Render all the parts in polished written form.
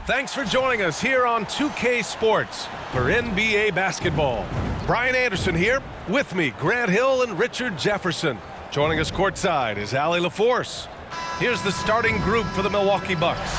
Thanks for joining us here on 2K Sports for NBA basketball. Brian Anderson here, with me, Grant Hill and Richard Jefferson. Joining us courtside is Allie LaForce. Here's the starting group for the Milwaukee Bucks.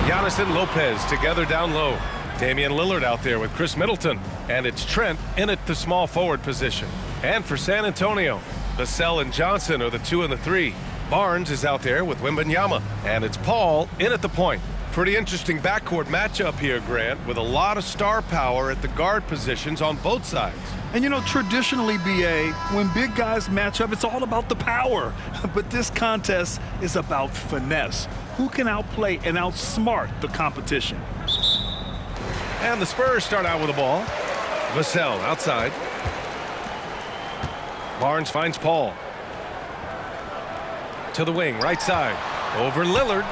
Giannis and Lopez together down low. Damian Lillard out there with Chris Middleton. And it's Trent in at the small forward position. And for San Antonio, Vassell and Johnson are the 2 and the 3. Barnes is out there with Wembanyama. And it's Paul in at the point. Pretty interesting backcourt matchup here, Grant, with a lot of star power at the guard positions on both sides. And you know, traditionally, BA, when big guys match up, it's all about the power. But this contest is about finesse. Who can outplay and outsmart the competition? And the Spurs start out with the ball. Vassell outside. Barnes finds Paul. To the wing, right side. Over Lillard.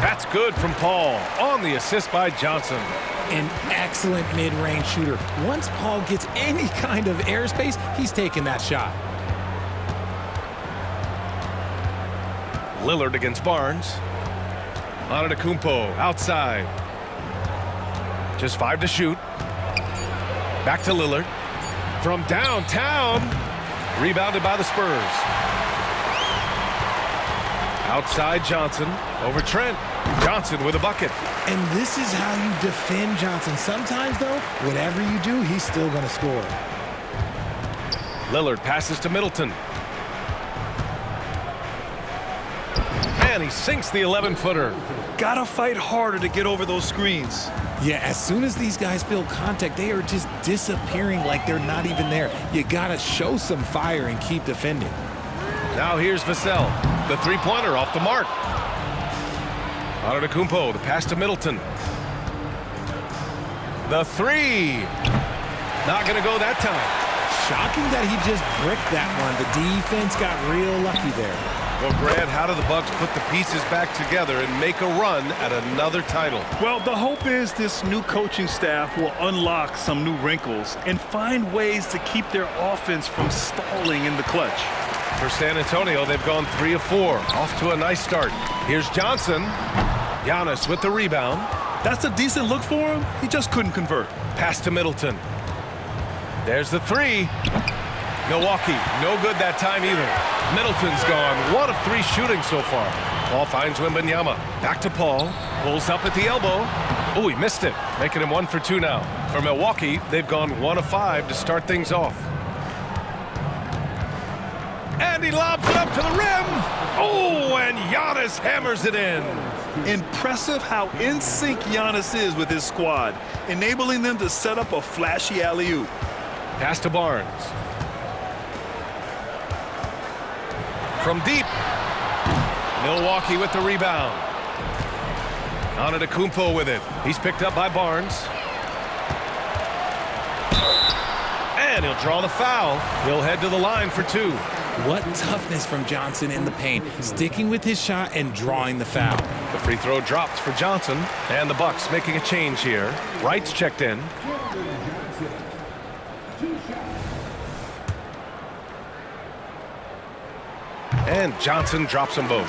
That's good from Paul on the assist by Johnson. An excellent mid-range shooter. Once Paul gets any kind of airspace, he's taking that shot. Lillard against Barnes. Antetokounmpo outside. Just 5 to shoot. Back to Lillard. From downtown. Rebounded by the Spurs. Outside Johnson, over Trent. Johnson with a bucket. And this is how you defend Johnson. Sometimes, though, whatever you do, he's still going to score. Lillard passes to Middleton. And he sinks the 11-footer. Gotta fight harder to get over those screens. Yeah, as soon as these guys feel contact, they are just disappearing like they're not even there. You gotta show some fire and keep defending. Now here's Vassell. The three-pointer off the mark. Antetokounmpo, the pass to Middleton. The three. Not going to go that time. Shocking that he just bricked that one. The defense got real lucky there. Well, Grant, how do the Bucks put the pieces back together and make a run at another title? Well, the hope is this new coaching staff will unlock some new wrinkles and find ways to keep their offense from stalling in the clutch. For San Antonio, they've gone 3 of 4. Off to a nice start. Here's Johnson. Giannis with the rebound. That's a decent look for him. He just couldn't convert. Pass to Middleton. There's the 3. Milwaukee, no good that time either. Middleton's gone 1 of 3 shooting so far. Paul finds Wembanyama. Back to Paul. Pulls up at the elbow. Oh, he missed it. Making him 1 for 2 now. For Milwaukee, they've gone 1 of 5 to start things off. And he lobs it up to the rim. Oh, and Giannis hammers it in. Impressive how in sync Giannis is with his squad, enabling them to set up a flashy alley-oop. Pass to Barnes. From deep. Milwaukee with the rebound. Antetokounmpo with it. He's picked up by Barnes. And he'll draw the foul. He'll head to the line for 2. What toughness from Johnson in the paint, sticking with his shot and drawing the foul. The free throw drops for Johnson, and the Bucks making a change here. Wright's checked in. And Johnson drops them both.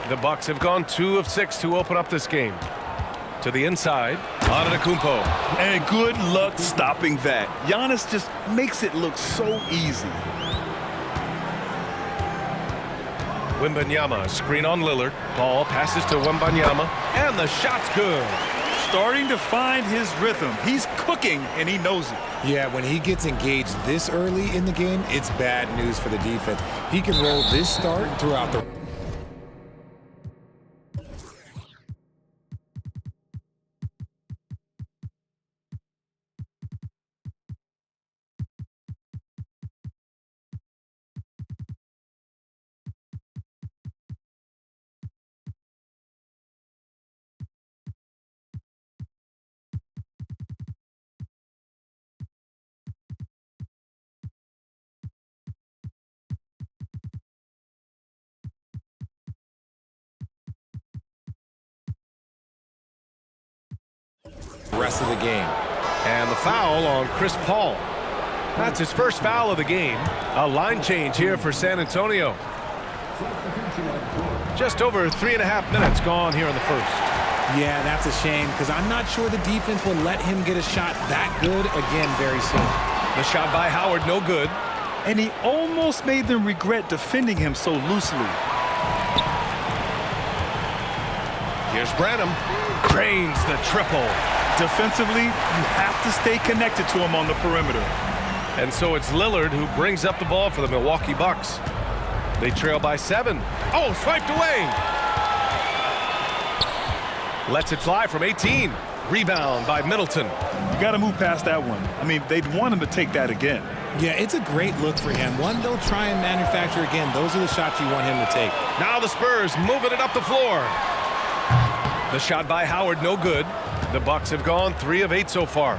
The Bucks have gone 2 of 6 to open up this game. To the inside, Antetokounmpo. And good luck stopping that. Giannis just makes it look so easy. Wembanyama, screen on Lillard. Ball passes to Wembanyama, and the shot's good. Starting to find his rhythm. He's cooking, and he knows it. Yeah, when he gets engaged this early in the game, it's bad news for the defense. He can roll this start throughout the... rest of the game. And the foul on Chris Paul. That's his first foul of the game. A line change here for San Antonio. Just over 3.5 minutes gone here in the first. Yeah, that's a shame because I'm not sure the defense will let him get a shot that good again very soon. The shot by Howard, no good. And he almost made them regret defending him so loosely. Here's Branham. Drains the triple. Defensively, you have to stay connected to him on the perimeter. And so it's Lillard who brings up the ball for the Milwaukee Bucks. They trail by 7. Oh, swiped away. Lets it fly from 18. Rebound by Middleton. You got to move past that one. I mean, they'd want him to take that again. Yeah, it's a great look for him. One they'll try and manufacture again. Those are the shots you want him to take. Now the Spurs moving it up the floor. The shot by Howard, no good. The Bucks have gone 3 of 8 so far.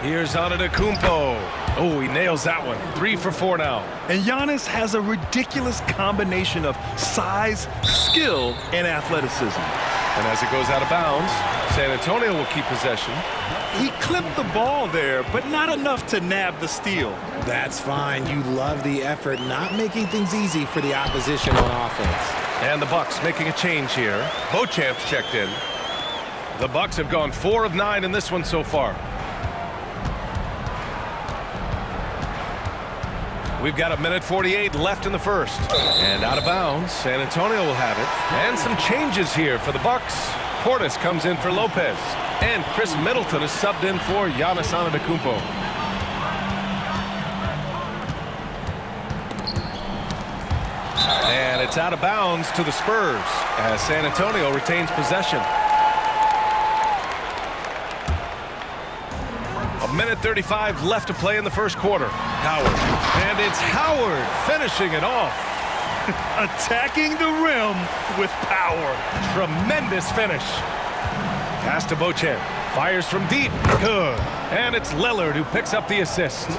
Here's Antetokounmpo. Oh, he nails that one. 3 for 4 now. And Giannis has a ridiculous combination of size, skill, and athleticism. And as it goes out of bounds, San Antonio will keep possession. He clipped the ball there, but not enough to nab the steal. That's fine. You love the effort, not making things easy for the opposition on offense. And the Bucks making a change here. Beauchamp's checked in. The Bucks have gone 4 of 9 in this one so far. We've got 1:48 left in the first. And out of bounds, San Antonio will have it. And some changes here for the Bucks. Portis comes in for Lopez. And Chris Middleton is subbed in for Giannis Antetokounmpo. And it's out of bounds to the Spurs as San Antonio retains possession. 1:35 left to play in the first quarter. Howard. And it's Howard finishing it off. Attacking the rim with power. Tremendous finish. Pass to Beauchamp. Fires from deep. Good. And it's Lillard who picks up the assist.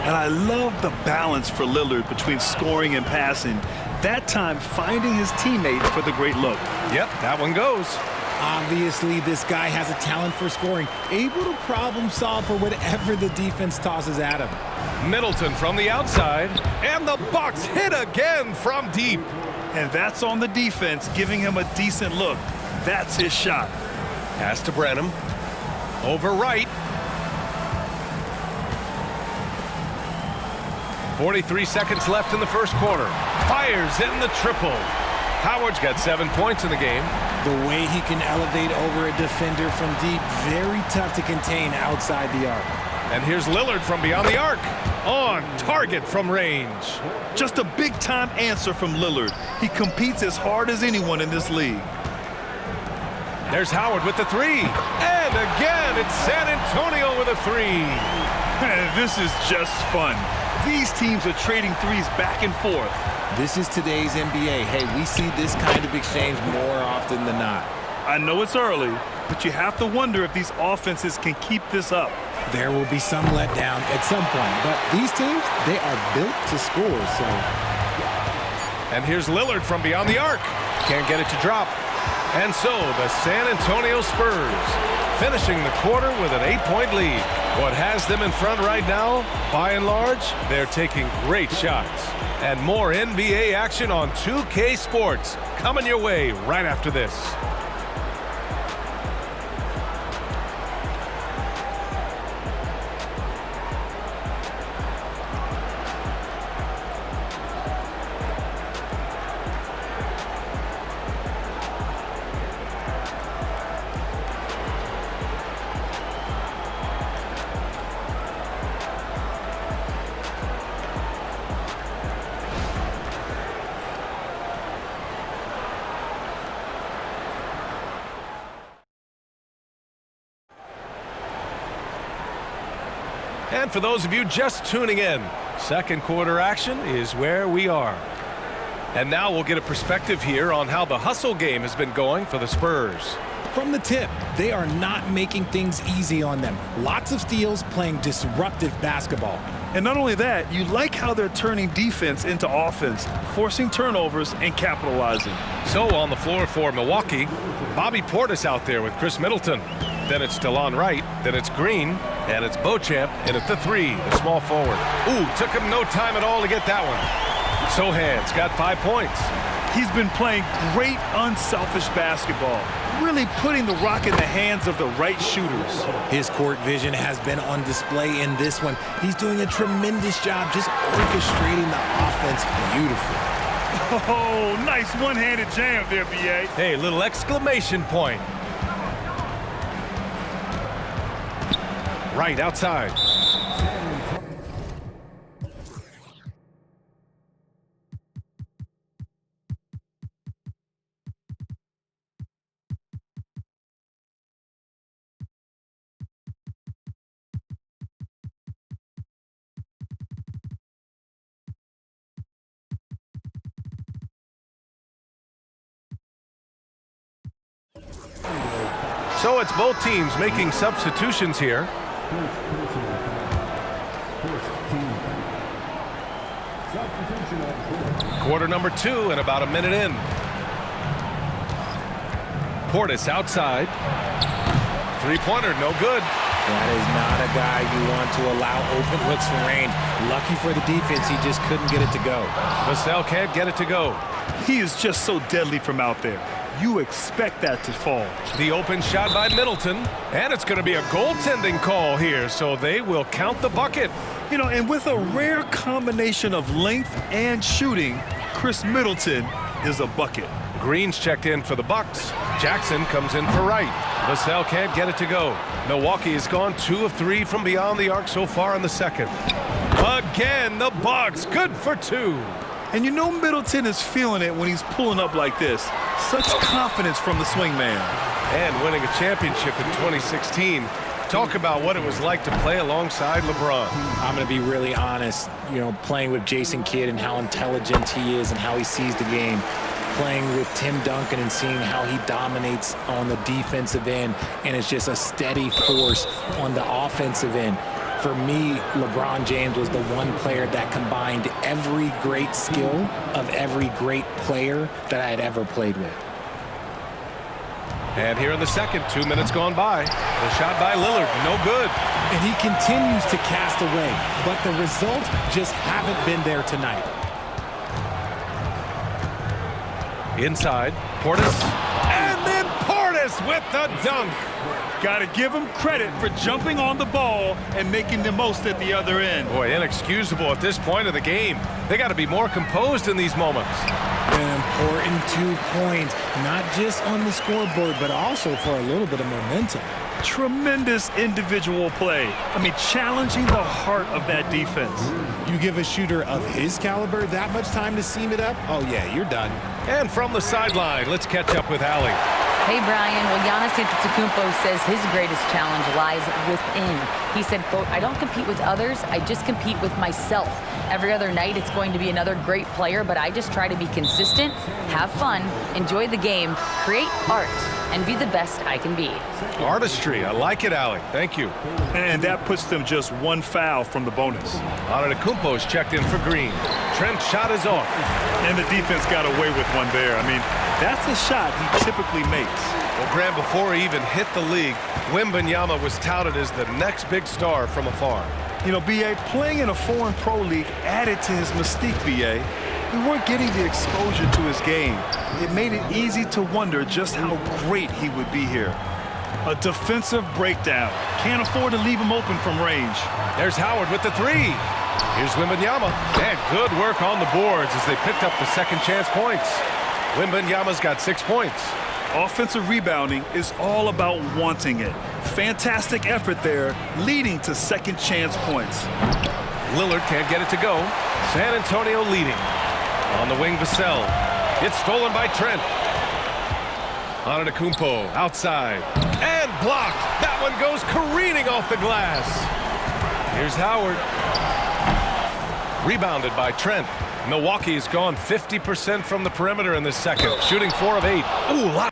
And I love the balance for Lillard between scoring and passing. That time finding his teammate for the great look. Yep, that one goes. Obviously, this guy has a talent for scoring, able to problem solve for whatever the defense tosses at him. Middleton from the outside, and the Bucks hit again from deep. And that's on the defense, giving him a decent look. That's his shot. Pass to Branham. Over right. 43 seconds left in the first quarter. Fires in the triple. Howard's got 7 points in the game. The way he can elevate over a defender from deep, very tough to contain outside the arc. And here's Lillard from beyond the arc. On target from range. Just a big-time answer from Lillard. He competes as hard as anyone in this league. There's Howard with the 3. And again, it's San Antonio with a 3. This is just fun. These teams are trading threes back and forth. This is today's NBA. Hey, we see this kind of exchange more often than not. I know it's early, but you have to wonder if these offenses can keep this up. There will be some letdown at some point, but these teams, they are built to score, so. And here's Lillard from beyond the arc. Can't get it to drop. And so the San Antonio Spurs finishing the quarter with an 8-point lead. What has them in front right now, by and large, they're taking great shots. And more NBA action on 2K Sports coming your way right after this. And for those of you just tuning in, second quarter action is where we are. And now we'll get a perspective here on how the hustle game has been going for the Spurs. From the tip, they are not making things easy on them. Lots of steals, playing disruptive basketball. And not only that, you like how they're turning defense into offense, forcing turnovers and capitalizing. So on the floor for Milwaukee, Bobby Portis out there with Chris Middleton. Then it's DeLon Wright, then it's Green, and it's Beauchamp in at the 3, the small forward. Ooh, took him no time at all to get that one. Sohan's got 5 points. He's been playing great, unselfish basketball, really putting the rock in the hands of the right shooters. His court vision has been on display in this one. He's doing a tremendous job just orchestrating the offense beautifully. Oh, nice one-handed jam there, B.A. Hey, little exclamation point. Right outside. So it's both teams making substitutions here. Quarter number 2 and about a minute in. Portis outside. Three-pointer, no good. That is not a guy you want to allow open looks from range. Lucky for the defense, he just couldn't get it to go. Vassell can't get it to go. He is just so deadly from out there. You expect that to fall. The open shot by Middleton, and it's going to be a goaltending call here, so they will count the bucket. You know, and with a rare combination of length and shooting, Chris Middleton is a bucket. Green's checked in for the Bucks. Jackson comes in for Wright. Vassell can't get it to go. Milwaukee has gone 2 of 3 from beyond the arc so far in the second. Again, the Bucks, good for 2. And you know Middleton is feeling it when he's pulling up like this. Such confidence from the swingman. And winning a championship in 2016. Talk about what it was like to play alongside LeBron. I'm going to be really honest, you know, playing with Jason Kidd and how intelligent he is and how he sees the game. Playing with Tim Duncan and seeing how he dominates on the defensive end, and it's just a steady force on the offensive end. For me, LeBron James was the one player that combined every great skill of every great player that I had ever played with. And here in the second, 2 minutes gone by. The shot by Lillard, no good. And he continues to cast away, but the results just haven't been there tonight. Inside, Portis. And then Portis with the dunk. Got to give him credit for jumping on the ball and making the most at the other end. Boy, inexcusable at this point of the game. They got to be more composed in these moments. An important 2 points, not just on the scoreboard, but also for a little bit of momentum. Tremendous individual play. I mean, challenging the heart of that defense. You give a shooter of his caliber that much time to seam it up, oh yeah, you're done. And from the sideline, let's catch up with Allie. Hey, Brian. Well, Giannis Antetokounmpo says his greatest challenge lies within. He said, quote, "I don't compete with others. I just compete with myself. Every other night it's going to be another great player, but I just try to be consistent, have fun, enjoy the game, create art, and be the best I can be." Artistry. I like it, Allie. Thank you. And that puts them just 1 foul from the bonus. Antetokounmpo's checked in for Green. Trent's shot is off. And the defense got away with one there. I mean, that's a shot he typically makes. Well, Graham, before he even hit the league, Wembanyama was touted as the next big star from afar. You know, B.A., playing in a foreign pro league added to his mystique, B.A. We weren't getting the exposure to his game. It made it easy to wonder just how great he would be here. A defensive breakdown. Can't afford to leave him open from range. There's Howard with the 3. Here's Wembanyama. And good work on the boards as they picked up the second chance points. Wembanyama's got 6 points. Offensive rebounding is all about wanting it. Fantastic effort there, leading to second chance points. Lillard can't get it to go. San Antonio leading. On the wing, Vassell. It's stolen by Trent. Antetokounmpo outside. And blocked. That one goes careening off the glass. Here's Howard. Rebounded by Trent. Milwaukee's gone 50% from the perimeter in this second. Shooting 4 of 8. Ooh, lot.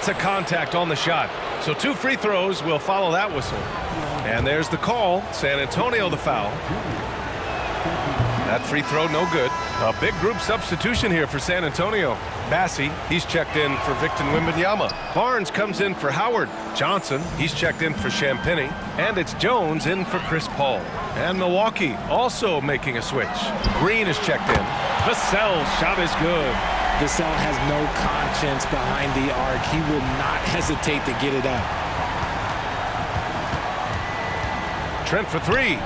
lots of contact on the shot. So 2 free throws will follow that whistle. And there's the call. San Antonio the foul. That free throw no good. A big group substitution here for San Antonio. Bassi, he's checked in for Victor Wembanyama. Barnes comes in for Howard. Johnson, he's checked in for Champagny. And it's Jones in for Chris Paul. And Milwaukee also making a switch. Green is checked in. Vassell's shot is good. Vassell has no conscience behind the arc. He will not hesitate to get it up. Trent for 3.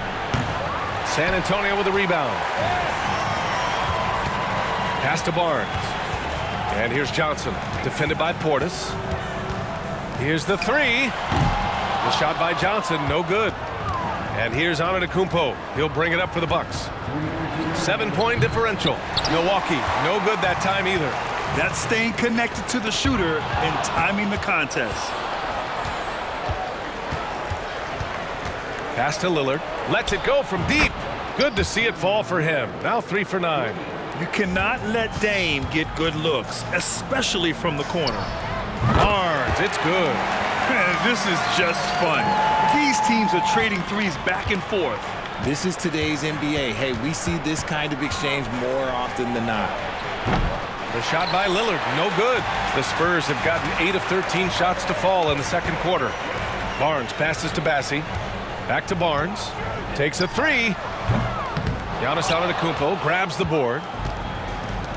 San Antonio with a rebound. Pass to Barnes. And here's Johnson, defended by Portis. Here's the 3. The shot by Johnson, no good. And here's Antetokounmpo. He'll bring it up for the Bucks. 7-point differential. Milwaukee, no good that time either. That's staying connected to the shooter and timing the contest. Pass to Lillard. Lets it go from deep. Good to see it fall for him. Now 3 for 9. You cannot let Dame get good looks, especially from the corner. Barnes, it's good. This is just fun. These teams are trading threes back and forth. This is today's NBA. Hey, we see this kind of exchange more often than not. The shot by Lillard, no good. The Spurs have gotten 8 of 13 shots to fall in the second quarter. Barnes passes to Bassi. Back to Barnes. Takes a 3. Giannis Antetokounmpo grabs the board.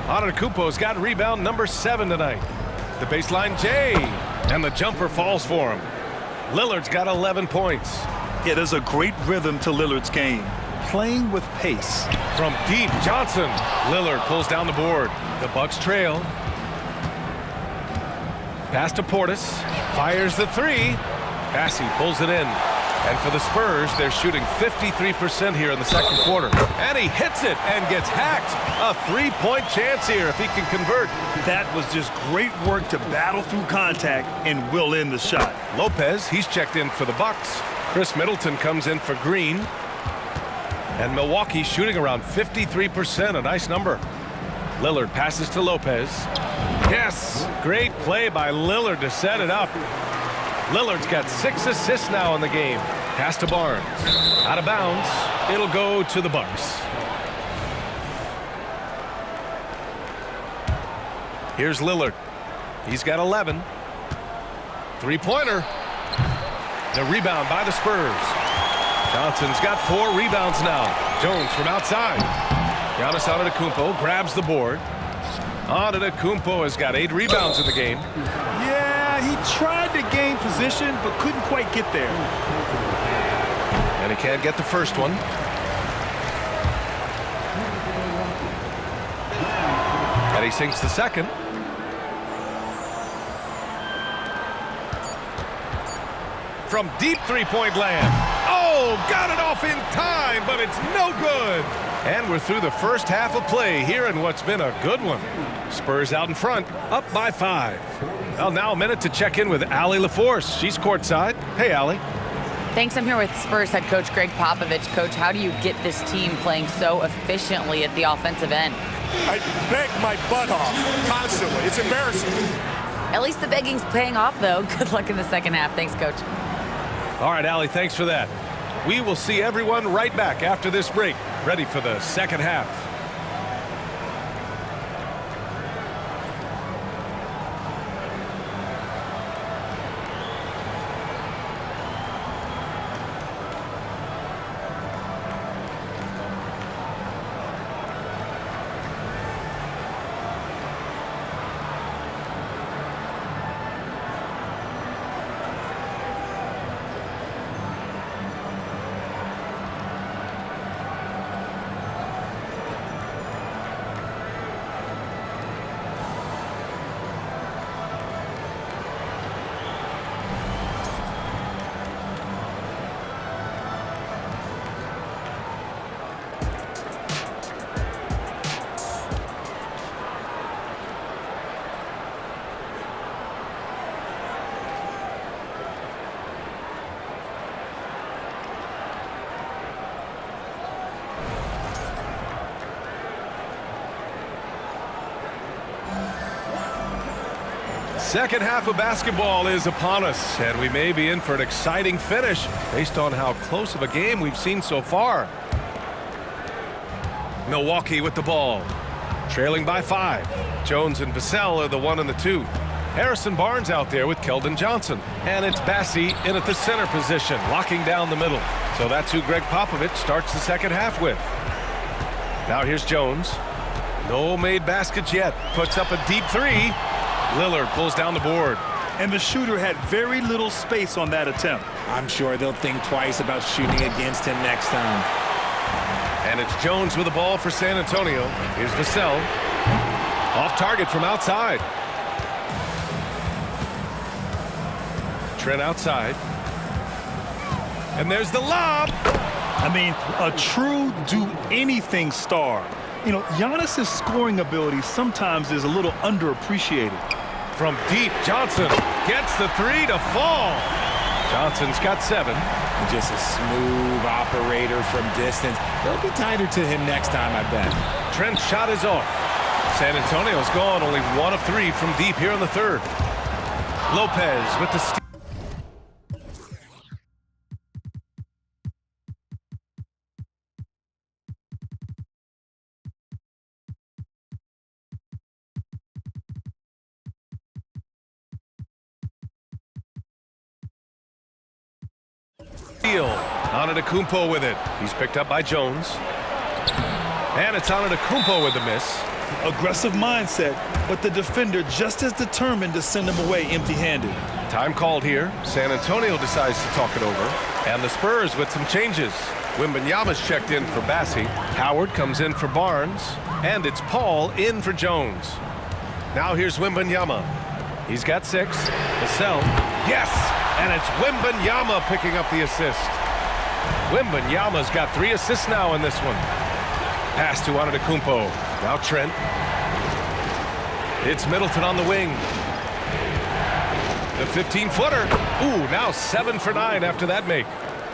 Antetokounmpo's got rebound number 7 tonight. The baseline J. And the jumper falls for him. Lillard's got 11 points. Yeah, there's a great rhythm to Lillard's game. Playing with pace. From deep, Johnson. Lillard pulls down the board. The Bucks trail. Pass to Portis. Fires the 3. Bassi pulls it in. And for the Spurs, they're shooting 53% here in the second quarter. And he hits it and gets hacked. A 3-point chance here if he can convert. That was just great work to battle through contact and will in the shot. Lopez, he's checked in for the Bucks. Chris Middleton comes in for Green. And Milwaukee shooting around 53%, a nice number. Lillard passes to Lopez. Yes, great play by Lillard to set it up. Lillard's got 6 assists now in the game. Pass to Barnes. Out of bounds. It'll go to the Bucks. Here's Lillard. He's got 11. 3-pointer. The rebound by the Spurs. Johnson's got 4 rebounds now. Jones from outside. Giannis Antetokounmpo grabs the board. Antetokounmpo has got 8 rebounds in the game. Yeah, he tried to gain position, but couldn't quite get there. And he can't get the first one. And he sinks the second. From deep 3-point land. Oh, got it off in time, but it's no good. And we're through the first half of play here in what's been a good one. Spurs out in front, up by 5. Well, now a minute to check in with Allie LaForce. She's courtside. Hey, Allie. Thanks. I'm here with Spurs head coach Greg Popovich. Coach, how do you get this team playing so efficiently at the offensive end? I beg my butt off constantly. It's embarrassing. At least the begging's paying off, though. Good luck in the second half. Thanks, Coach. All right, Allie, thanks for that. We will see everyone right back after this break, ready for the second half. Second half of basketball is upon us, and we may be in for an exciting finish based on how close of a game we've seen so far. Milwaukee with the ball, trailing by 5. Jones and Vassell are the 1 and the 2. Harrison Barnes out there with Keldon Johnson. And it's Bassi in at the center position, locking down the middle. So that's who Greg Popovich starts the second half with. Now here's Jones. No made baskets yet. Puts up a deep 3. Lillard pulls down the board. And the shooter had very little space on that attempt. I'm sure they'll think twice about shooting against him next time. And it's Jones with the ball for San Antonio. Here's Vassell. Off target from outside. Trent outside. And there's the lob. I mean, a true do-anything star. You know, Giannis's scoring ability sometimes is a little underappreciated. From deep, Johnson gets the 3 to fall. Johnson's got 7. Just a smooth operator from distance. They'll be tighter to him next time, I bet. Trent's shot is off. San Antonio's gone only 1 of 3 from deep here in the third. Lopez with the steal. Antetokounmpo with it. He's picked up by Jones. And it's Antetokounmpo with the miss. Aggressive mindset, but the defender just as determined to send him away empty-handed. Time called here. San Antonio decides to talk it over. And the Spurs with some changes. Wembanyama's checked in for Bassi. Howard comes in for Barnes. And it's Paul in for Jones. Now here's Wembanyama. He's got 6. Vassell. Yes! And it's Wembanyama picking up the assist. Wembanyama's got 3 assists now in this one. Pass to Antetokounmpo. Now Trent. It's Middleton on the wing. The 15-footer. Ooh, now 7 for 9 after that make.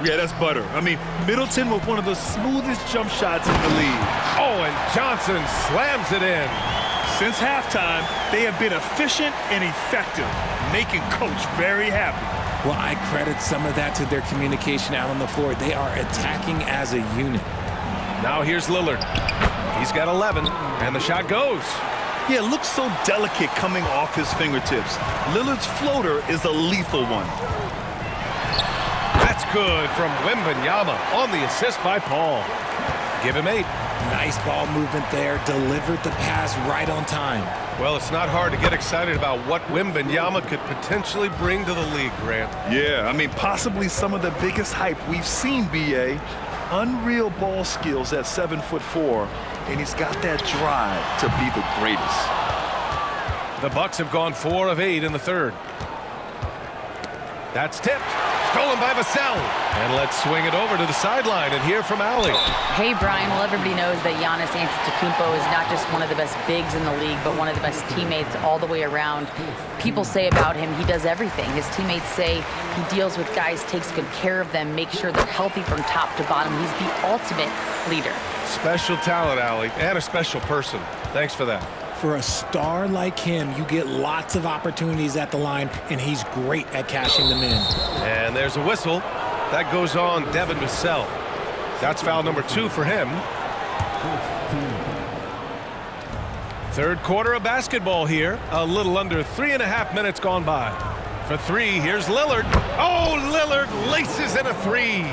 Yeah, that's butter. I mean, Middleton with one of the smoothest jump shots in the league. Oh, and Johnson slams it in. Since halftime, they have been efficient and effective, making Coach very happy. Well, I credit some of that to their communication out on the floor. They are attacking as a unit. Now here's Lillard. He's got 11, and the shot goes. Yeah, it looks so delicate coming off his fingertips. Lillard's floater is a lethal one. That's good from Wembanyama on the assist by Paul. Give him 8. Nice ball movement there. Delivered the pass right on time. Well, it's not hard to get excited about what Wembanyama could potentially bring to the league, Grant. Yeah, I mean, possibly some of the biggest hype we've seen, B.A. Unreal ball skills at 7'4", and he's got that drive to be the greatest. The Bucks have gone 4 of 8 in the third. That's tipped. Stolen by Vassell. And let's swing it over to the sideline and hear from Allie. Hey, Brian. Well, everybody knows that Giannis Antetokounmpo is not just one of the best bigs in the league, but one of the best teammates all the way around. People say about him, he does everything. His teammates say he deals with guys, takes good care of them, makes sure they're healthy from top to bottom. He's the ultimate leader. Special talent, Allie, and a special person. Thanks for that. For a star like him, you get lots of opportunities at the line, and he's great at cashing them in. And there's a whistle. That goes on Devin Vassell. That's foul number 2 for him. Third quarter of basketball here. A little under 3.5 minutes gone by. For 3, here's Lillard. Oh, Lillard laces in a 3.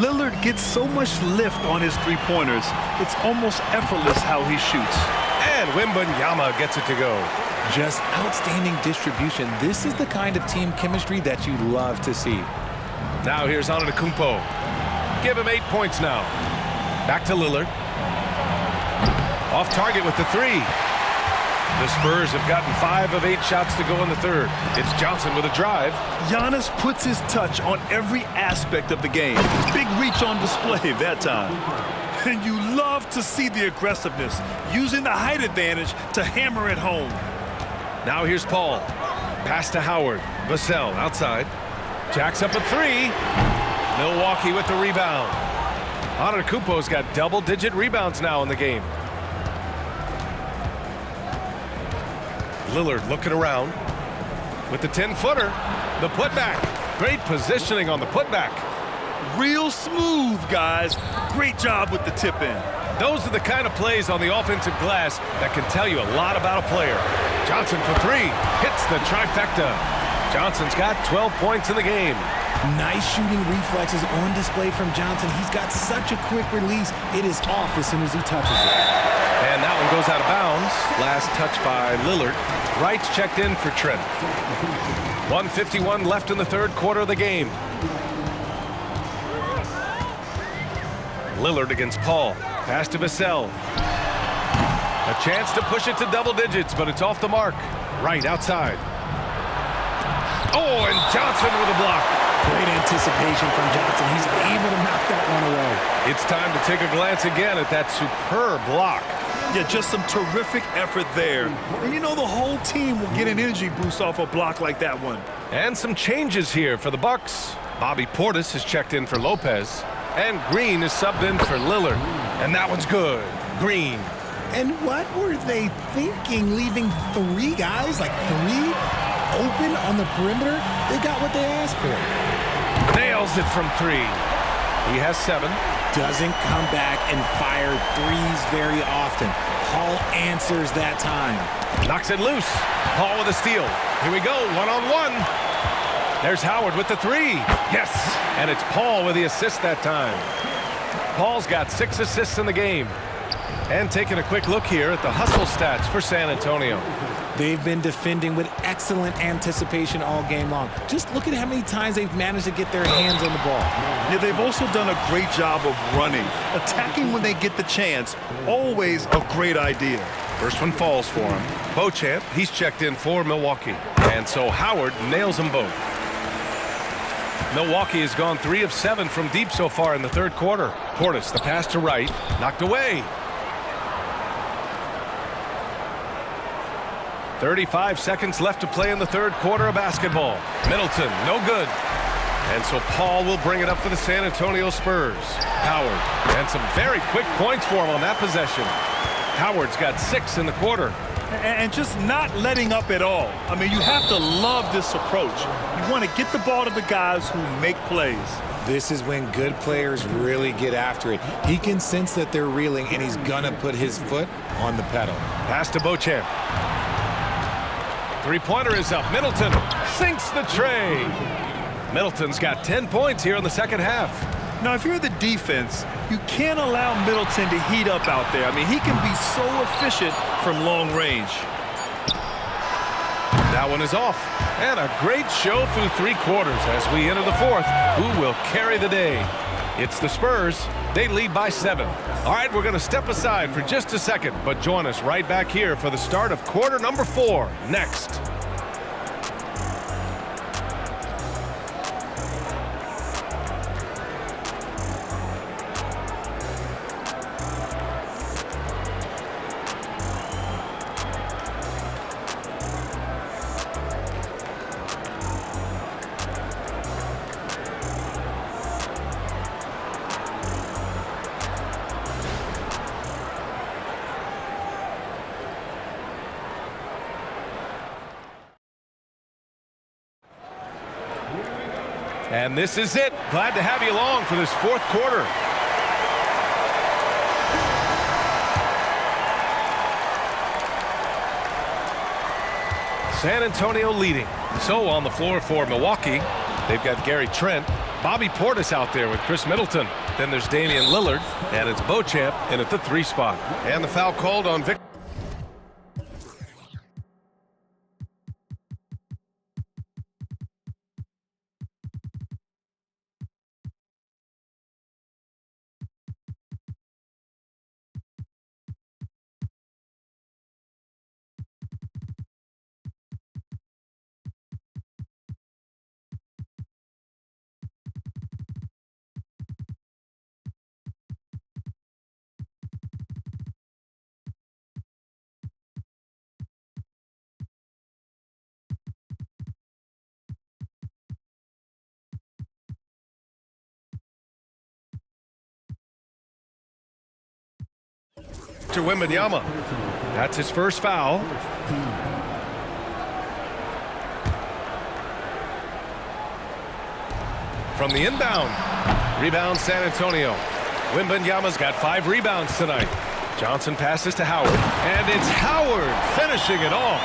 Lillard gets so much lift on his three-pointers, it's almost effortless how he shoots. And Wembanyama gets it to go. Just outstanding distribution. This is the kind of team chemistry that you love to see. Now here's Antetokounmpo. Give him 8 points now. Back to Lillard. Off target with the 3. The Spurs have gotten 5 of 8 shots to go in the third. It's Johnson with a drive. Giannis puts his touch on every aspect of the game. Big reach on display that time. And you love to see the aggressiveness, using the height advantage to hammer it home. Now here's Paul. Pass to Howard. Vassell outside. Jacks up a 3. Milwaukee with the rebound. Antetokounmpo's got double-digit rebounds now in the game. Lillard looking around. with the 10-footer. The putback. Great positioning on the putback. Real smooth, guys. Great job with the tip-in. Those are the kind of plays on the offensive glass that can tell you a lot about a player. Johnson for three. Hits the trifecta. Johnson's got 12 points in the game. Nice shooting reflexes on display from Johnson. He's got such a quick release. It is off as soon as he touches it. And that one goes out of bounds. Last touch by Lillard. Wright's checked in for Trent. 1:51 left in the third quarter of the game. Lillard against Paul. Pass to Vassell. A chance to push it to double digits, but it's off the mark. Wright outside. Oh, and Johnson with a block. Great anticipation from Johnson. He's able to knock that one away. It's time to take a glance again at that superb block. Yeah, just some terrific effort there. And you know the whole team will get an energy boost off a block like that one. And some changes here for the Bucks. Bobby Portis is checked in for Lopez. And Green is subbed in for Lillard. And that one's good. Green. And what were they thinking, leaving three guys, like three, open on the perimeter? They got what they asked for. Nails it from three. He has 7. Doesn't come back and fire threes very often. Paul answers that time. Knocks it loose. Paul with a steal. Here we go, one-on-one. There's Howard with the 3. Yes, and it's Paul with the assist that time. Paul's got 6 assists in the game. And taking a quick look here at the hustle stats for San Antonio. They've been defending with excellent anticipation all game long. Just look at how many times they've managed to get their hands on the ball. Yeah, they've also done a great job of running. Attacking when they get the chance, always a great idea. First one falls for him. Beauchamp, he's checked in for Milwaukee. And so Howard nails them both. Milwaukee has gone 3 of 7 from deep so far in the third quarter. Portis, the pass to Wright, knocked away. 35 seconds left to play in the third quarter of basketball. Middleton, no good. And so Paul will bring it up for the San Antonio Spurs. Howard, and some very quick points for him on that possession. Howard's got 6 in the quarter. And just not letting up at all. I mean, you have to love this approach. You want to get the ball to the guys who make plays. This is when good players really get after it. He can sense that they're reeling, and he's going to put his foot on the pedal. Pass to Beauchamp. Three-pointer is up. Middleton sinks the tray. Middleton's got 10 points here in the second half. Now, if you're the defense, you can't allow Middleton to heat up out there. I mean, he can be so efficient from long range. That one is off. And a great show through 3 quarters as we enter the fourth. Who will carry the day? It's the Spurs. They lead by 7. All right, we're going to step aside for just a second, but join us right back here for the start of quarter number 4 next. And this is it. Glad to have you along for this fourth quarter. San Antonio leading. So on the floor for Milwaukee, they've got Gary Trent, Bobby Portis out there with Chris Middleton. Then there's Damian Lillard, and it's Beauchamp in at the 3 spot. And the foul called on Victor. To Wembanyama. That's his first foul. from the inbound. Rebound San Antonio. Wembanyama's got 5 rebounds tonight. Johnson passes to Howard, and it's Howard finishing it off.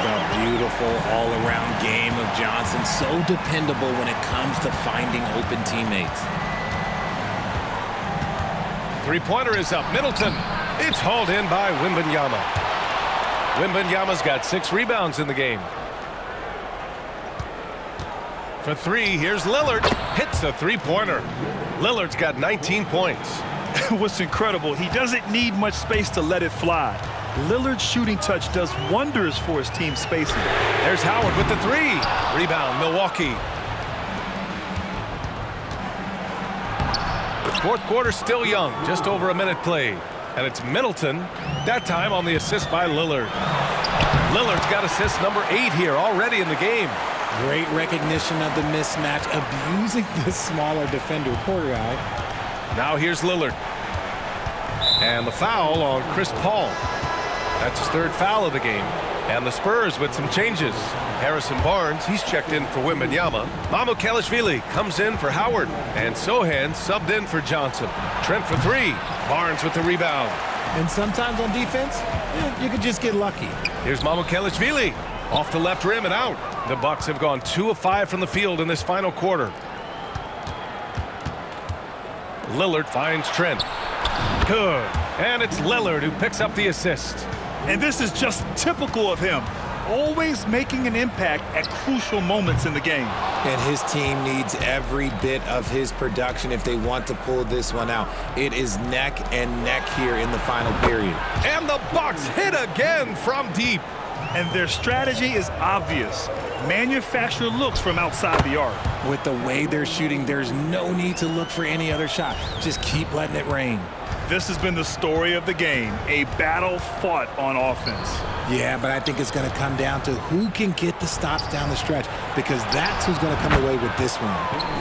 The beautiful all-around game of Johnson, so dependable when it comes to finding open teammates. Three-pointer is up. Middleton. It's hauled in by Wembanyama. Wembanyama's got 6 rebounds in the game. For 3, here's Lillard. Hits a three-pointer. Lillard's got 19 points. What's incredible, he doesn't need much space to let it fly. Lillard's shooting touch does wonders for his team spacing. There's Howard with the 3. Rebound, Milwaukee. The fourth quarter still young, just over a minute played. And it's Middleton, that time on the assist by Lillard. Lillard's got assist number 8 here already in the game. Great recognition of the mismatch, abusing the smaller defender. Poor guy. Now here's Lillard. And the foul on Chris Paul. That's his 3rd foul of the game. And the Spurs with some changes. Harrison Barnes, he's checked in for Wembanyama. Mamukelashvili comes in for Howard. And Sohan subbed in for Johnson. Trent for 3. Barnes with the rebound. And sometimes on defense, you could just get lucky. Here's Mamukelashvili. Off the left rim and out. The Bucks have gone 2 of 5 from the field in this final quarter. Lillard finds Trent. Good. And it's Lillard who picks up the assist. And this is just typical of him. Always making an impact at crucial moments in the game. And his team needs every bit of his production if they want to pull this one out. It is neck and neck here in the final period. And the Bucks hit again from deep. And their strategy is obvious. Manufacture looks from outside the arc. With the way they're shooting, there's no need to look for any other shot. Just keep letting it rain. This has been the story of the game, a battle fought on offense. Yeah, but I think it's going to come down to who can get the stops down the stretch, because that's who's going to come away with this one.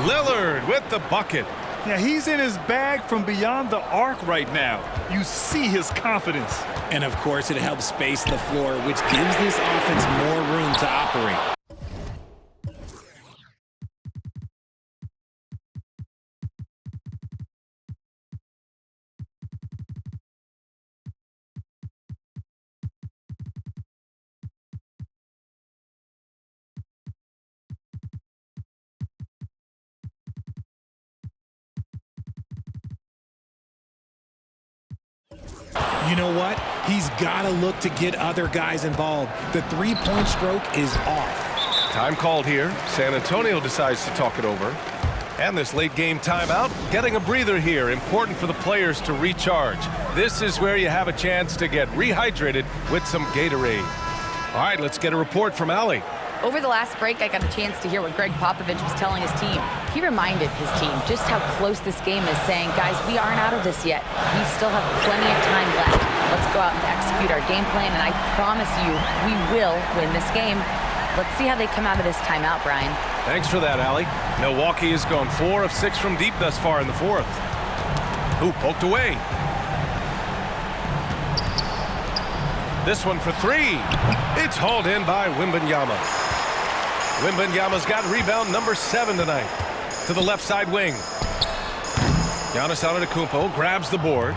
Lillard with the bucket. Yeah, he's in his bag from beyond the arc right now. You see his confidence. And, of course, it helps space the floor, which gives this offense more room to operate. You know what? He's got to look to get other guys involved. The three-point stroke is off. Time called here. San Antonio decides to talk it over. And this late game timeout, getting a breather here. Important for the players to recharge. This is where you have a chance to get rehydrated with some Gatorade. All right, let's get a report from Allie. Over the last break, I got a chance to hear what Greg Popovich was telling his team. He reminded his team just how close this game is, saying, guys, we aren't out of this yet. We still have plenty of time left. Let's go out and execute our game plan, and I promise you, we will win this game. Let's see how they come out of this timeout, Brian. Thanks for that, Allie. Milwaukee has gone 4 of 6 from deep thus far in the fourth. Ooh, poked away. This one for 3. It's hauled in by Wembanyama. Wembanyama's got rebound number 7 tonight. To the left side wing. Giannis Antetokounmpo grabs the board.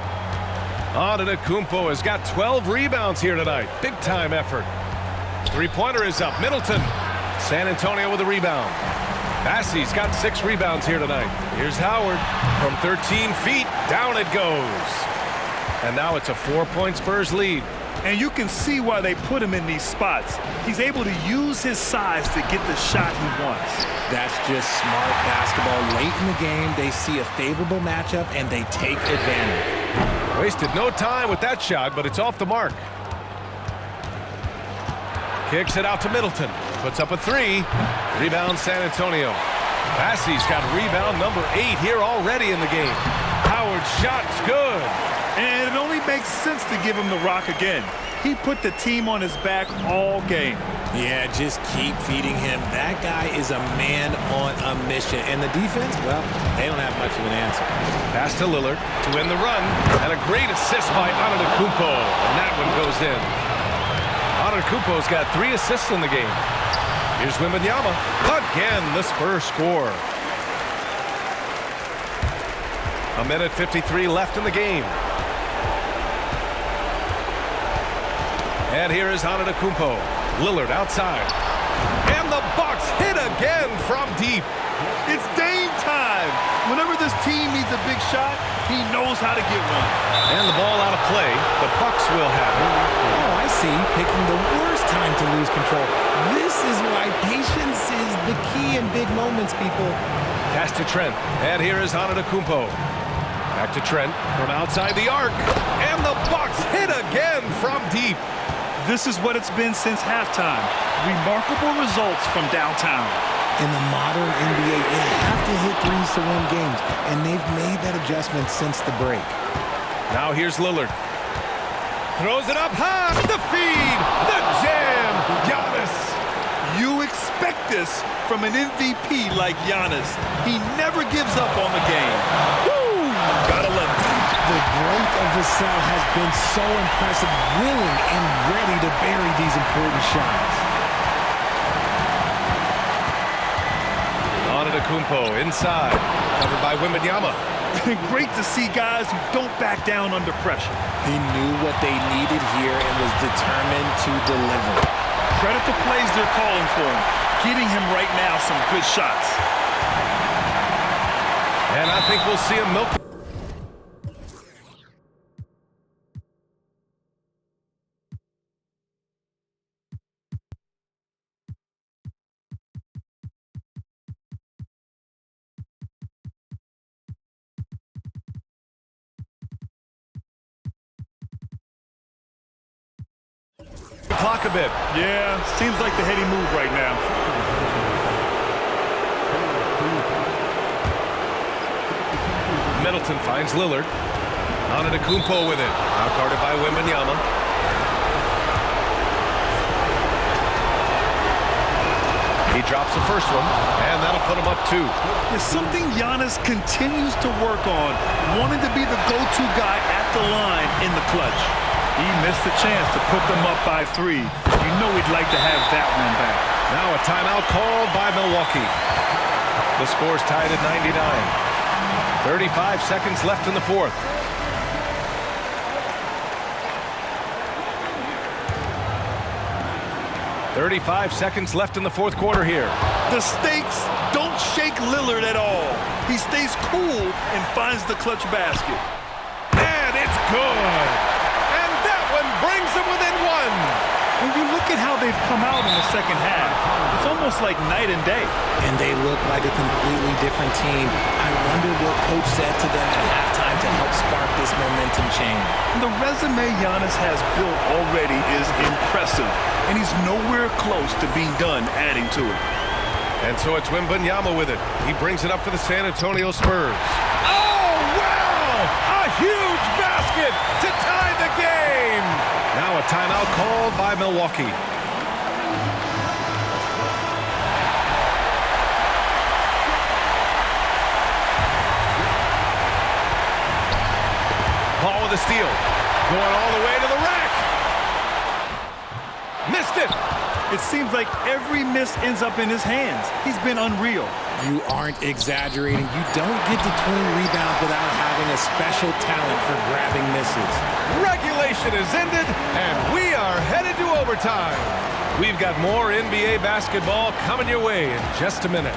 Antetokounmpo has got 12 rebounds here tonight. Big time effort. Three-pointer is up. Middleton. San Antonio with a rebound. Bassey's got 6 rebounds here tonight. Here's Howard. From 13 feet, down it goes. And now it's a 4-point Spurs lead. And you can see why they put him in these spots. He's able to use his size to get the shot he wants. That's just smart basketball. Late in the game, they see a favorable matchup, and they take advantage. Wasted no time with that shot, but it's off the mark. Kicks it out to Middleton. Puts up a 3. Rebound San Antonio. Bassey's got rebound number 8 here already in the game. Howard's shot's good. And it only makes sense to give him the rock again. He put the team on his back all game. Yeah, just keep feeding him. That guy is a man on a mission. And the defense, well, they don't have much of an answer. Pass to Lillard to win the run. And a great assist by Antetokounmpo. And that one goes in. Antetokounmpo's got 3 assists in the game. Here's Wembanyama. Again, the Spurs score. A minute 53 left in the game. And here is Antetokounmpo. Lillard outside. And the Bucks hit again from deep. It's Dame time. Whenever this team needs a big shot, he knows how to get one. And the ball out of play. The Bucks will have it. Oh, I see. Picking the worst time to lose control. This is why patience is the key in big moments, people. Pass to Trent. And here is Antetokounmpo. Back to Trent from outside the arc. And the Bucks hit again from deep. This is what it's been since halftime. Remarkable results from downtown. In the modern NBA, you have to hit threes to win games, and they've made that adjustment since the break. Now here's Lillard. Throws it up high. The feed. The jam. Giannis. You expect this from an MVP like Giannis. He never gives up on the game. Woo! Gotta love it. The growth of Vassell has been so impressive, willing and ready to bury these important shots. Antetokounmpo inside, covered by Wembanyama. Great to see guys who don't back down under pressure. He knew what they needed here and was determined to deliver. Credit the plays they're calling for him. Getting him right now some good shots. And I think we'll see him milk. Clock a bit. Yeah, seems like the heady move right now. Middleton finds Lillard. Antetokounmpo with it. Outguarded by Wembanyama. He drops the first one, and that'll put him up 2. It's something Giannis continues to work on, wanting to be the go-to guy at the line in the clutch. He missed the chance to put them up by 3. You know he'd like to have that one back. Now a timeout called by Milwaukee. The score's tied at 99. 35 seconds left in the fourth. "35 seconds left in the fourth quarter here. The stakes don't shake Lillard at all. He stays cool and finds the clutch basket. And it's good. And that one brings them within 1. When you look at how they've come out in the second half, it's almost like night and day. And they look like a completely different team. I wonder what coach said to them at halftime to help spark this momentum change. The resume Giannis has built already is impressive, and he's nowhere close to being done adding to it. And so it's Wembanyama with it. He brings it up for the San Antonio Spurs. Oh, wow! A huge basket to tie the game! Now a timeout called by Milwaukee. Paul with a steal. Going all the way to the rack. Missed it. It seems like every miss ends up in his hands. He's been unreal. You aren't exaggerating. You don't get to 20 rebounds without having a special talent for grabbing misses. Regulation is ended, and we are headed to overtime. We've got more NBA basketball coming your way in just a minute.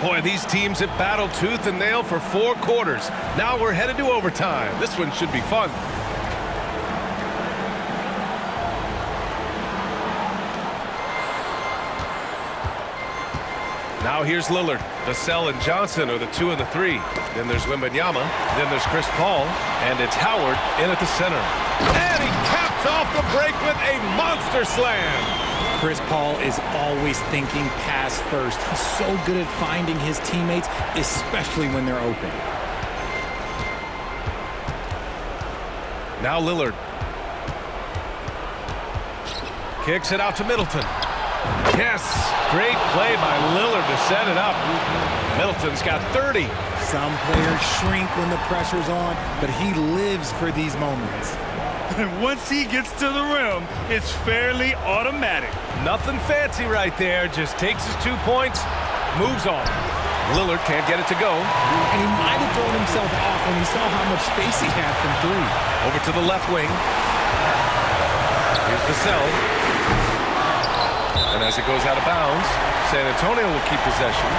Boy, these teams have battled tooth and nail for 4 quarters. Now we're headed to overtime. This one should be fun. Now here's Lillard. Vassell and Johnson are the 2 and the 3. Then there's Wembanyama. Then there's Chris Paul. And it's Howard in at the center. And he caps off the break with a monster slam. Chris Paul is always thinking pass first. He's so good at finding his teammates, especially when they're open. Now Lillard. Kicks it out to Middleton. Yes, great play by Lillard to set it up. Middleton's got 30. Some players shrink when the pressure's on, but he lives for these moments. And once he gets to the rim, it's fairly automatic. Nothing fancy right there. Just takes his 2 points, moves on. Lillard can't get it to go. And he might have thrown himself off when he saw how much space he had from three. Over to the left wing. Here's the cell. And as it goes out of bounds, San Antonio will keep possession.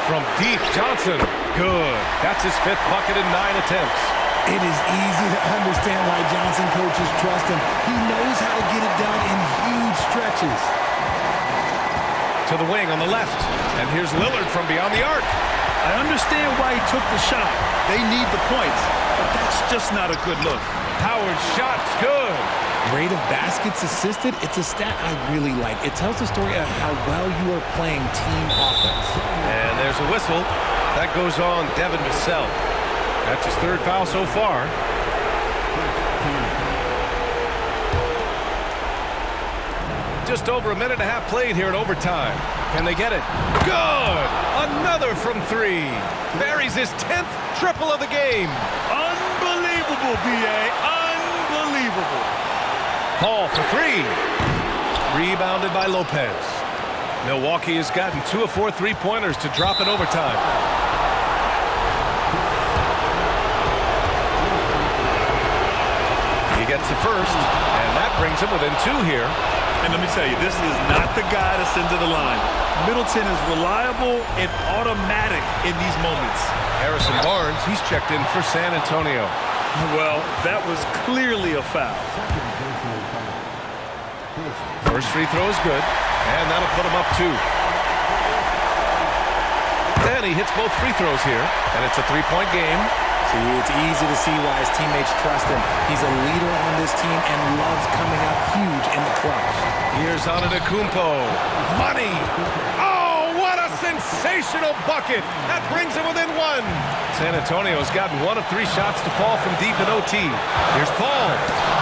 From deep, Johnson. Good. That's his 5th bucket in 9 attempts. It is easy to understand why Johnson coaches trust him. He knows how to get it done in huge stretches. To the wing on the left. And here's Lillard from beyond the arc. I understand why he took the shot. They need the points, but that's just not a good look. Howard's shot's good. Rate of baskets assisted, it's a stat I really like. It tells the story of how well you are playing team offense. And there's a whistle. That goes on Devin Vassell. That's his 3rd foul so far. Just over a minute and a half played here in overtime. Can they get it? Good! Another from 3. Buries his 10th triple of the game. Unbelievable, B.A. Unbelievable. Paul for 3. Rebounded by Lopez. Milwaukee has gotten 2 of 4 3-pointers to drop in overtime. He gets the first, and that brings him within 2 here. And let me tell you, this is not the guy to send to the line. Middleton is reliable and automatic in these moments. Harrison Barnes, he's checked in for San Antonio. Well, that was clearly a foul. First free throw is good, and that'll put him up 2. And he hits both free throws here, and it's a 3-point game. See, it's easy to see why his teammates trust him. He's a leader on this team and loves coming up huge in the clutch. Here's Antetokounmpo. Money! Oh, what a sensational bucket! That brings him within 1. San Antonio's gotten 1 of 3 shots to fall from deep in OT. Here's Paul.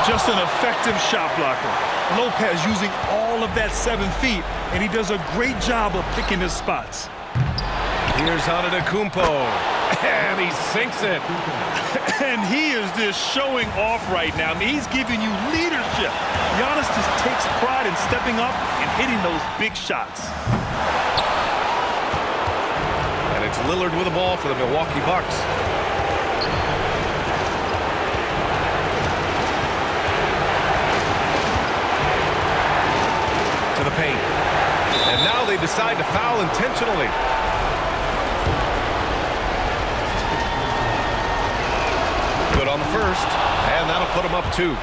Just an effective shot blocker. Lopez using all of that 7 feet, and he does a great job of picking his spots. Here's Antetokounmpo, and he sinks it. And he is just showing off right now. I mean, he's giving you leadership. Giannis just takes pride in stepping up and hitting those big shots. And it's Lillard with the ball for the Milwaukee Bucks. To the paint. And now they decide to foul intentionally. Good on the first, and that'll put him up 2.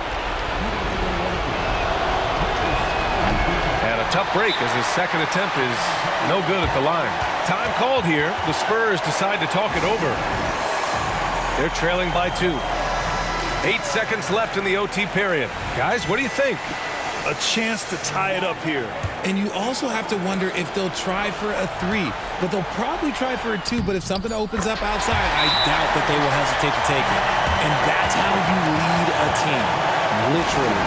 And a tough break as his 2nd attempt is no good at the line. Time called here. The Spurs decide to talk it over. They're trailing by 2. 8 seconds left in the OT period. Guys, what do you think? A chance to tie it up here. And you also have to wonder if they'll try for a 3, but they'll probably try for a 2, but if something opens up outside, I doubt that they will hesitate to take it. And that's how you lead a team, literally.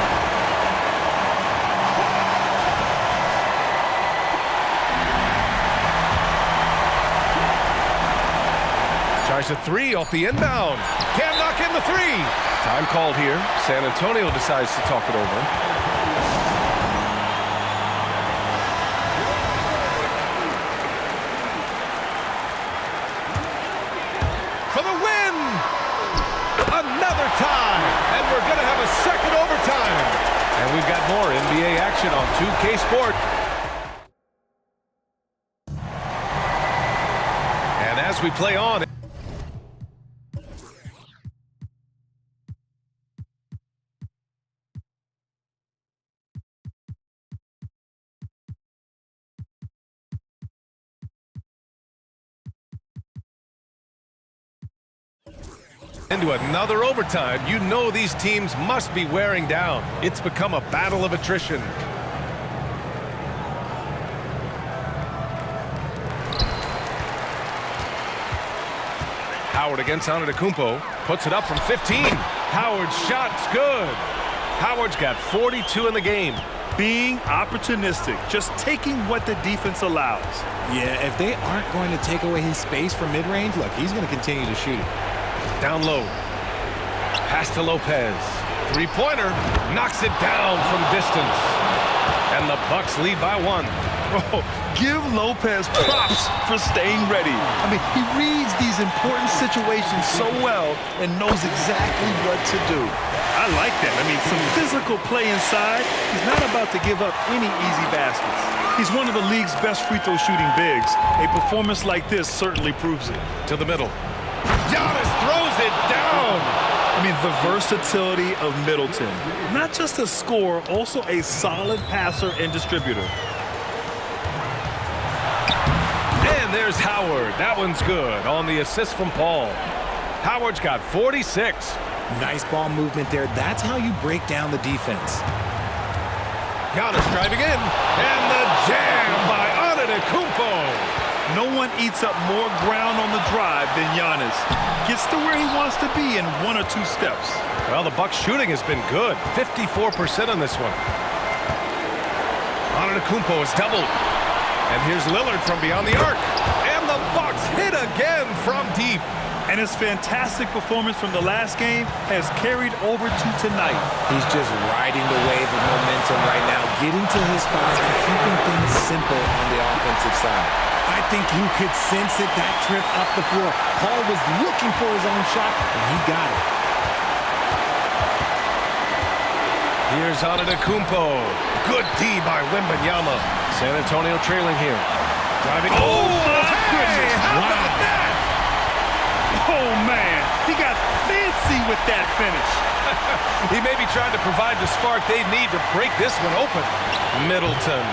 Tries a 3 off the inbound. Can't knock in the 3. Time called here. San Antonio decides to talk it over. For the win! Another tie! And we're going to have a 2nd overtime. And we've got more NBA action on 2K Sport. And as we play on... into another overtime, you know these teams must be wearing down. It's become a battle of attrition. Howard against Antetokounmpo. Puts it up from 15. Howard's shot's good. Howard's got 42 in the game. Being opportunistic, just taking what the defense allows. Yeah, if they aren't going to take away his space from mid-range, look, he's going to continue to shoot it. Down low. Pass to Lopez. Three-pointer. Knocks it down from distance. And the Bucks lead by 1. Oh, give Lopez props for staying ready. I mean, he reads these important situations so well and knows exactly what to do. I like that. I mean, some physical play inside. He's not about to give up any easy baskets. He's one of the league's best free throw shooting bigs. A performance like this certainly proves it. To the middle. Giannis throws it down. I mean, the versatility of Middleton. Not just a scorer, also a solid passer and distributor. And there's Howard. That one's good on the assist from Paul. Howard's got 46. Nice ball movement there. That's how you break down the defense. Giannis driving in. And the jam by Antetokounmpo. No one eats up more ground on the drive than Giannis. Gets to where he wants to be in 1 or 2 steps. Well, the Bucks shooting has been good. 54% on this one. Antetokounmpo is doubled. And here's Lillard from beyond the arc. And the Bucks hit again from deep. And his fantastic performance from the last game has carried over to tonight. He's just riding the wave of momentum right now, getting to his spots and keeping things simple on the offensive side. I think you could sense it, that trip up the floor. Paul was looking for his own shot, and he got it. Here's Antetokounmpo. Good D by Wembanyama. San Antonio trailing here. Driving. Oh, my goodness. How about that? Oh, man. He got fancy with that finish. He may be trying to provide the spark they need to break this one open. Middleton.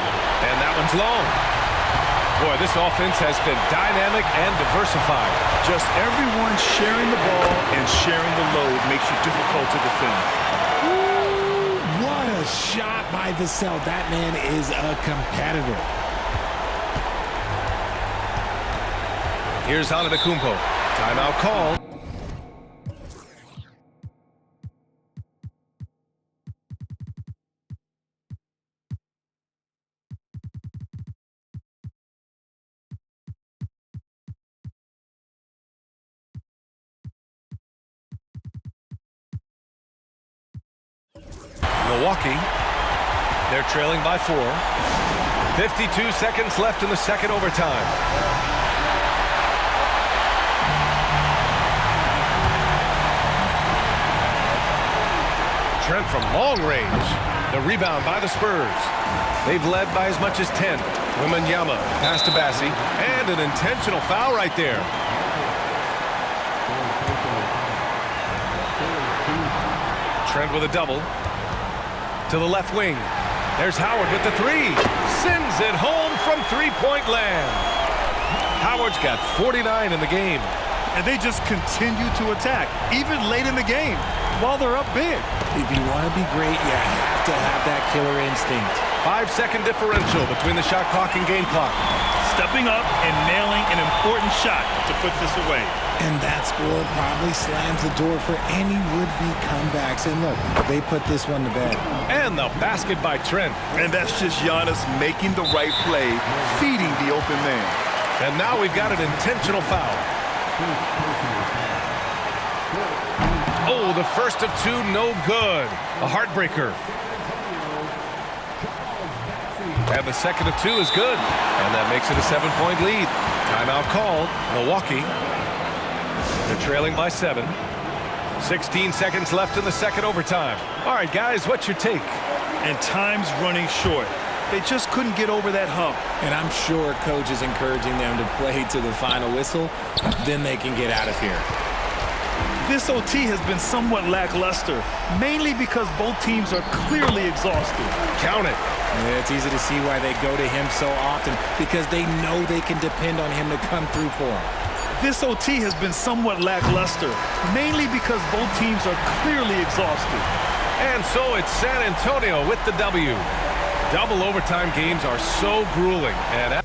And that one's long. Boy, this offense has been dynamic and diversified. Just everyone sharing the ball and sharing the load makes you difficult to defend. What a shot by Vassell. That man is a competitor. Here's Antetokounmpo. Timeout called. Milwaukee, they're trailing by 4. 52 seconds left in the second overtime. Trent from long range. The rebound by the Spurs. They've led by as much as 10. Wembanyama pass to Bassi. And an intentional foul right there. Trent with a double. To the left wing. There's Howard with the 3. Sends it home from three-point land. Howard's got 49 in the game. And they just continue to attack, even late in the game, while they're up big. If you want to be great, you have to have that killer instinct. 5-second differential between the shot clock and game clock. Stepping up and nailing an important shot to put this away. And that score probably slams the door for any would-be comebacks. And look, they put this one to bed. And the basket by Trent. And that's just Giannis making the right play, feeding the open man. And now we've got an intentional foul. Oh, the first of 2, no good. A heartbreaker. And the second of 2 is good. And that makes it a 7-point lead. Timeout called. Milwaukee. They're trailing by 7. 16 seconds left in the second overtime. All right, guys, what's your take? And time's running short. They just couldn't get over that hump. And I'm sure coach is encouraging them to play to the final whistle. Then they can get out of here. This OT has been somewhat lackluster, mainly because both teams are clearly exhausted. Count it. Yeah, it's easy to see why they go to him so often, because they know they can depend on him to come through for them. This OT has been somewhat lackluster, mainly because both teams are clearly exhausted. And so it's San Antonio with the W. Double overtime games are so grueling, and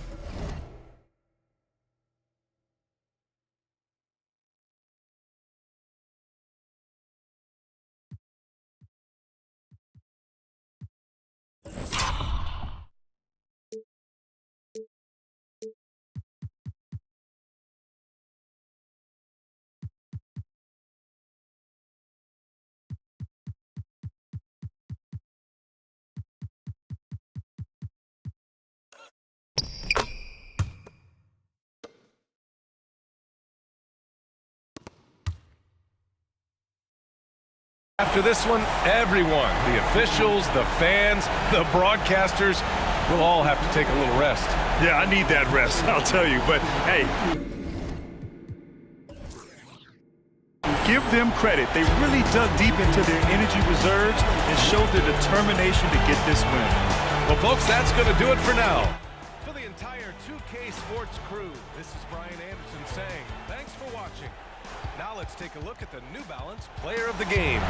After this one, everyone, the officials, the fans, the broadcasters, will all have to take a little rest. Yeah, I need that rest, I'll tell you. But, hey, give them credit. They really dug deep into their energy reserves and showed their determination to get this win. Well, folks, that's going to do it for now. For the entire 2K Sports crew, this is Brian Anderson saying thanks for watching. Now let's take a look at the New Balance Player of the Game.